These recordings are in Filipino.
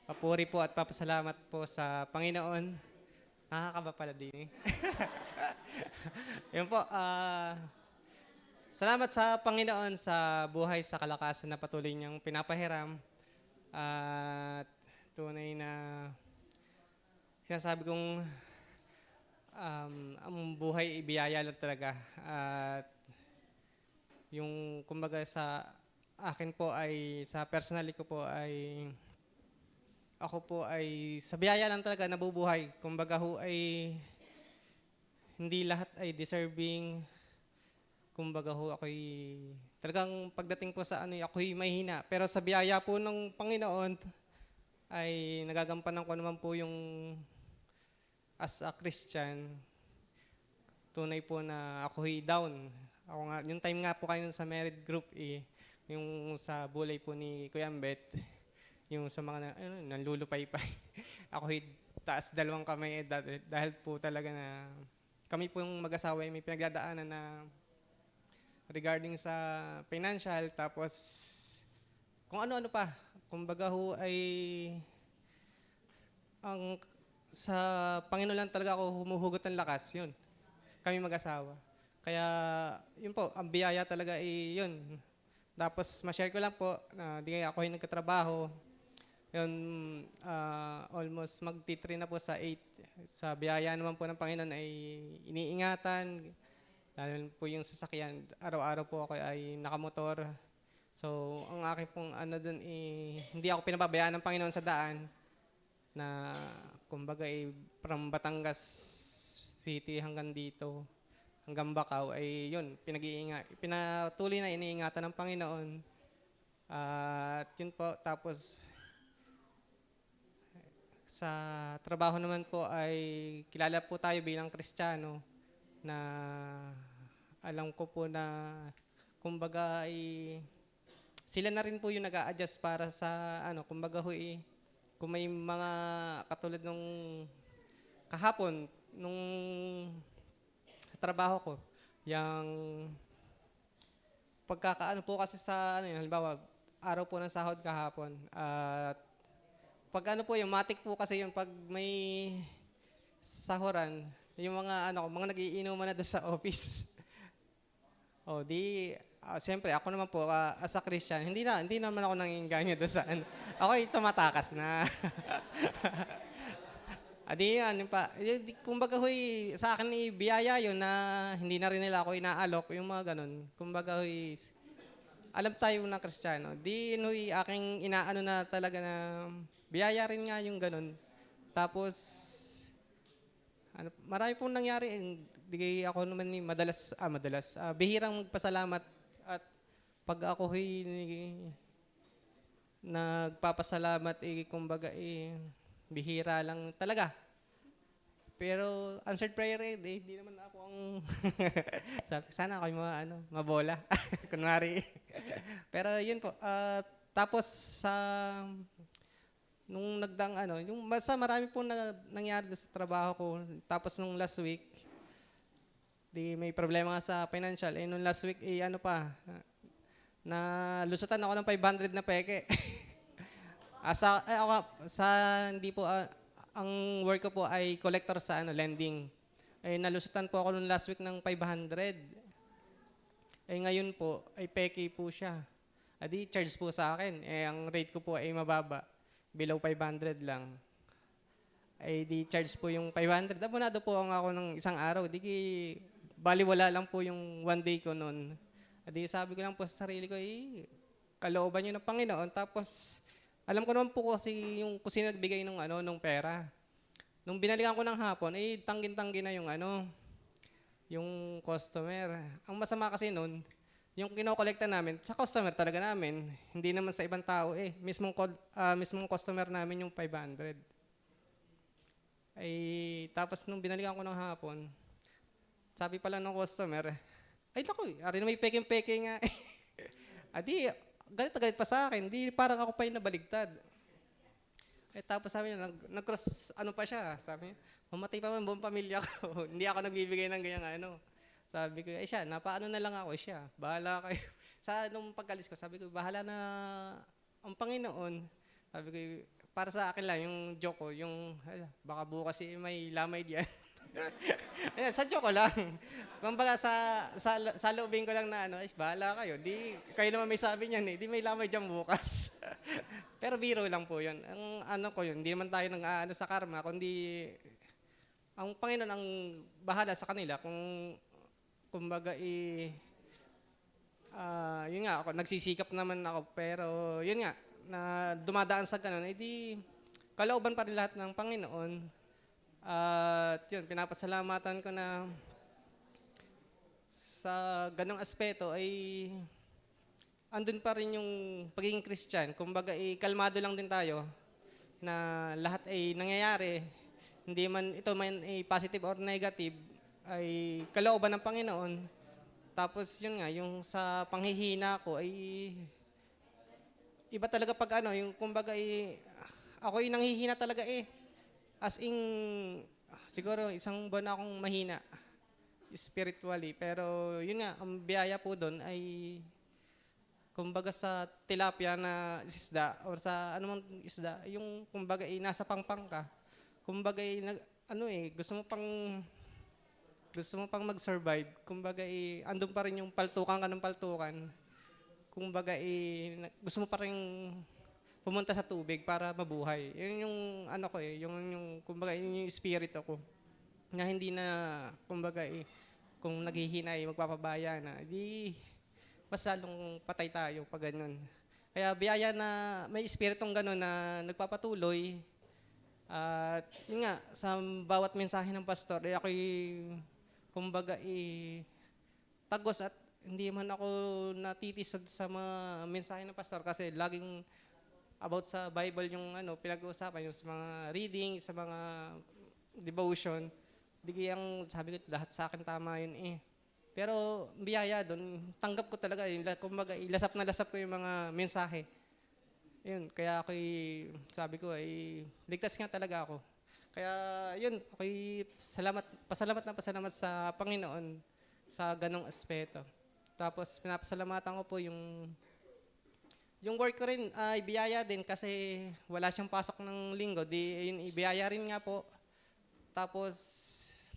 Papuri po at papasalamat po sa Panginoon. Nakakaba pala din eh. Yun po, salamat sa Panginoon sa buhay, sa kalakasan na patuloy niyang pinapahiram. At tunay na sinasabi kong ang buhay ibiyaya lang talaga. At yung kumbaga sa akin po ay, sa personally ko po ay, ako po ay sa biyaya lang talaga nabubuhay. Kumbaga ho ay hindi lahat ay deserving. Kumbaga ho ako'y talagang pagdating po sa ano, ako'y mahina. Pero sa biyaya po ng Panginoon ay nagagampanan ko naman po yung as a Christian. Tunay po na ako'y down. Ako nga, yung time nga po kayo sa married group yung sa bulay po ni Kuya Ambet, yung sa mga nanlulupay-pay. Ako'y taas dalawang kamay dahil po talaga na kami po yung mag-asawa ay may pinagdadaanan na regarding sa financial, tapos kung ano-ano pa. Kumbaga ho ay ang sa Panginoon lang talaga ako humuhugot ng lakas, yun. Kami mag-asawa. Kaya yun po, ang biyaya talaga yun. Tapos ma-share ko lang po na di ako yung nagkatrabaho. Yun, almost magti-3 na po sa 8. Sa biyaya naman po ng Panginoon ay iniingatan. Lalo po yung sasakyan, araw-araw po ako ay nakamotor. So, ang aking pong ano dun, hindi ako pinababayaan ng Panginoon sa daan na kumbaga from Batangas City hanggang dito, hanggang Bacau ay yun, pinatuloy na iniingatan ng Panginoon. At yun po, tapos sa trabaho naman po ay kilala po tayo bilang Kristiyano na alam ko po na kumbaga ay sila na rin po yung nag-a-adjust para sa ano, kumbaga ho kung may mga katulad nung kahapon nung trabaho ko, yung pagkakaano po kasi sa ano yun, halimbawa araw po ng sahod kahapon at pag ano po yung matik po kasi yung pag may sahuran, yung mga ano, mga nagiinuman na doon sa office. O di, siyempre ako naman po as a Christian, hindi naman ako nanginganyo doon sa ano. Ako ay tumatakas na. Adi ano pa, kumbaga huy, sa akin biyaya yun na hindi na rin nila ako inaalok, yung mga ganun. Kumbaga huy, alam tayo na Kristiyano. Di huy, aking inaano na talaga na biyaya rin nga yung ganun. Tapos, ano, marami pong nangyari. Di ako naman bihirang magpasalamat. At pag ako nagpapasalamat, kumbaga bihira lang talaga. Pero answered prayer hindi naman ako ang sabi, sana ako yung mabola. Kunwari. Pero yun po. Tapos sa nung nagdang yung basta marami pong nangyari sa trabaho ko. Tapos nung last week, di may problema nga sa financial. Nung last week, ano pa, na lusutan ako ng 500 na peke. Sa hindi po, ang work ko po ay collector sa lending. Nalusutan po ako nung last week ng 500. Ngayon po, ay peke po siya. Adi, charge po sa akin. Ang rate ko po ay mababa. Below 500 lang. Di charge po yung 500. Abonado po ako ng isang araw. Baliwala lang po yung one day ko noon. Adi, sabi ko lang po sa sarili ko, kalooban yun ng Panginoon. Tapos, alam ko naman po kasi yung kung sino nagbigay nung pera. Nung binalikan ko ng hapon, tanggin-tanggi na yung customer. Ang masama kasi noon, yung kinokolekta namin, sa customer talaga namin, hindi naman sa ibang tao mismong customer namin yung 500. Tapos nung binalikan ko ng hapon, sabi pala ng customer, naku, ari na may peke-peke nga. Adi, galit na galit pa sa akin. Di parang ako pa yung nabaligtad. Tapos sabi niya, nag-cross, pa siya. Sabi niya, mamatay pa man buong pamilya ko. Hindi ako nagbibigay ng ganyang Sabi ko, siya, napaano na lang ako siya. Bahala kayo. Nung pagkalis ko, sabi ko, bahala na ang Panginoon. Sabi ko, para sa akin lang, yung joke ko, yung, hala, baka bukas may lamay diyan. Ayan, sa joke ko lang. Kumbaga sa loobin ko lang na ano, ay, bahala kayo. Di, kayo naman may sabi niyan eh. Di may lamay diyan bukas. Pero biro lang po yun. Ang ano ko yun, hindi naman tayo nang aano sa karma, kundi ang Panginoon ang bahala sa kanila kung kumbaga yun nga, ako, nagsisikap naman ako, pero yun nga, na dumadaan sa ganun, edi kalooban pa rin lahat ng Panginoon. At yun, pinapasalamatan ko na sa ganong aspeto ay andun pa rin yung pagiging Christian. Kumbaga, kalmado lang din tayo na lahat ay nangyayari. Hindi man ito man ay positive or negative, ay kalooban ng Panginoon. Tapos yun nga, yung sa panghihina ko ay iba talaga pag ano, yung kumbaga ako ay nanghihina talaga eh. As in, siguro isang buwan na akong mahina spiritually. Pero yun nga, ang biyaya po doon ay kumbaga sa tilapia na isda or sa anumang isda, yung kumbaga nasa pangpang ka. Kumbaga gusto mo pang mag-survive. Kumbaga andun pa rin yung paltukan ka ng paltukan. Kumbaga gusto mo pa rin pumunta sa tubig para mabuhay. Yun yung ano ko yung kumbaga yun yung espiritu ko. Na hindi na kumbaga kung naghihina magpapabaya na, di mas lalong patay tayo pag ganun. Kaya biyaya na may espiritong ganun na nagpapatuloy. At yun nga, sa bawat mensahe ng pastor, ako'y kumbaga tagos at hindi man ako natitisod sa mga mensahe ng pastor kasi laging about sa Bible yung pinag-uusapan, yung sa mga reading, sa mga devotion. Di ang sabi ko, lahat sa akin tama yun eh. Pero biyaya doon, tanggap ko talaga, kumbaga lasap na lasap ko yung mga mensahe. Yun, kaya sabi ko ligtas nga talaga ako. Kaya yun, pasalamat sa Panginoon sa ganong aspeto. Tapos pinapasalamatan ko po yung work ko rin ay biyaya din kasi wala siyang pasok ng linggo. Di yun, biyaya rin nga po. Tapos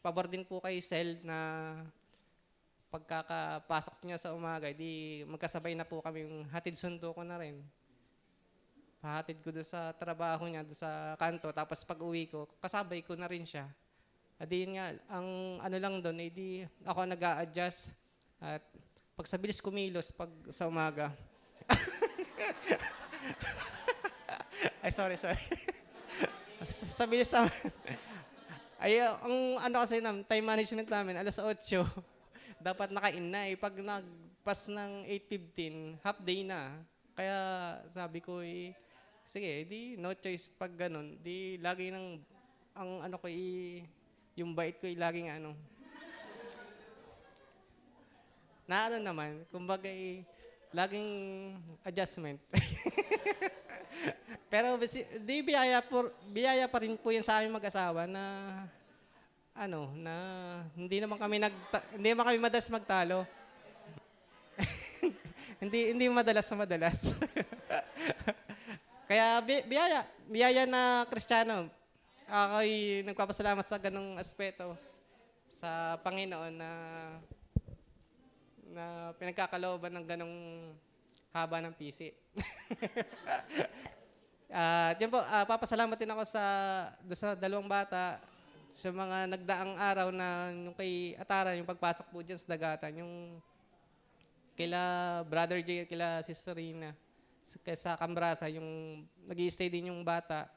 pabor din po kay Sel na pagkakapasok niya sa umaga, di magkasabay na po kami yung hatid sundo ko na rin. Pahatid ko doon sa trabaho niya, doon sa kanto. Tapos pag uwi ko, kasabay ko na rin siya. At yun nga, ang ano lang doon, di ako nag-a-adjust. At pag sa bilis kumilos, pag sa umaga. Ay, sorry. Sa bilis naman. Ay, ang ano kasi time management namin, 8:00, dapat nakain na eh. Pag nagpas ng 8:15, half day na. Kaya sabi ko sige, di no choice pag ganun. Di lagi ang ano ko yung bait ko laging na ano naman, kumbaga laging adjustment. Pero di biyaya pa rin po yan sa aming mag-asawa na na hindi naman kami madalas magtalo. hindi madalas. Kaya biyaya na Kristiyano. Ako'y nagpapasalamat sa ganong aspeto sa Panginoon na pinagkakalooban ng ganong haba ng pisi. Diyan po, papasalamat din ako sa dalawang bata sa mga nagdaang araw na yung kay Atara, yung pagpasok po dyan sa dagatan, yung kila Brother Jay at kila Sister Rina, sa Cambrasa, yung nag-i-stay din yung bata,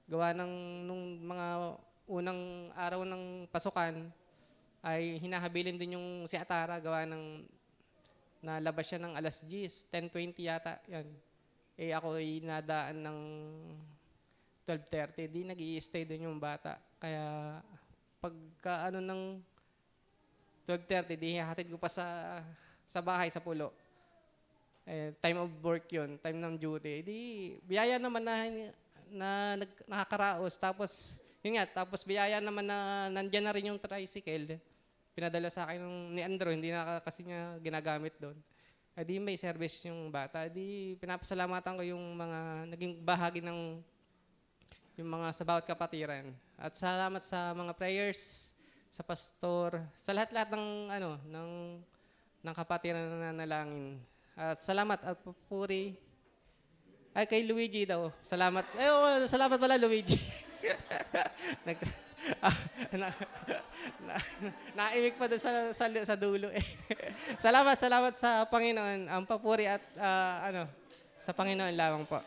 gawa nung mga unang araw ng pasukan, ay hinahabilin din yung si Atara, gawa ng nalabas siya ng alas 10, 10:20 yata, yan. Ako nadaan ng 12:30, di nag-i-stay din yung bata. Kaya pagka ng 12:30, di hatid ko pa sa bahay, sa pulo. Time of work yun, time ng duty. Di biyaya naman na nakakaraos. Tapos, yun nga, biyaya naman na nandyan na rin yung tricycle. Pinadala sa akin ni Andrew, hindi na kasi niya ginagamit doon. Di may service yung bata. Di pinapasalamatan ko yung mga naging bahagi ng yung mga sa bawat kapatiran. At salamat sa mga prayers, sa pastor, sa lahat-lahat ng ng kapatiran na nanalangin. At salamat at papuri ay kay Luigi daw. Salamat. Salamat pala Luigi. Nag, ah, na, na, naimik pa doon sa dulo eh. Salamat sa Panginoon. Ang papuri at sa Panginoon lamang po.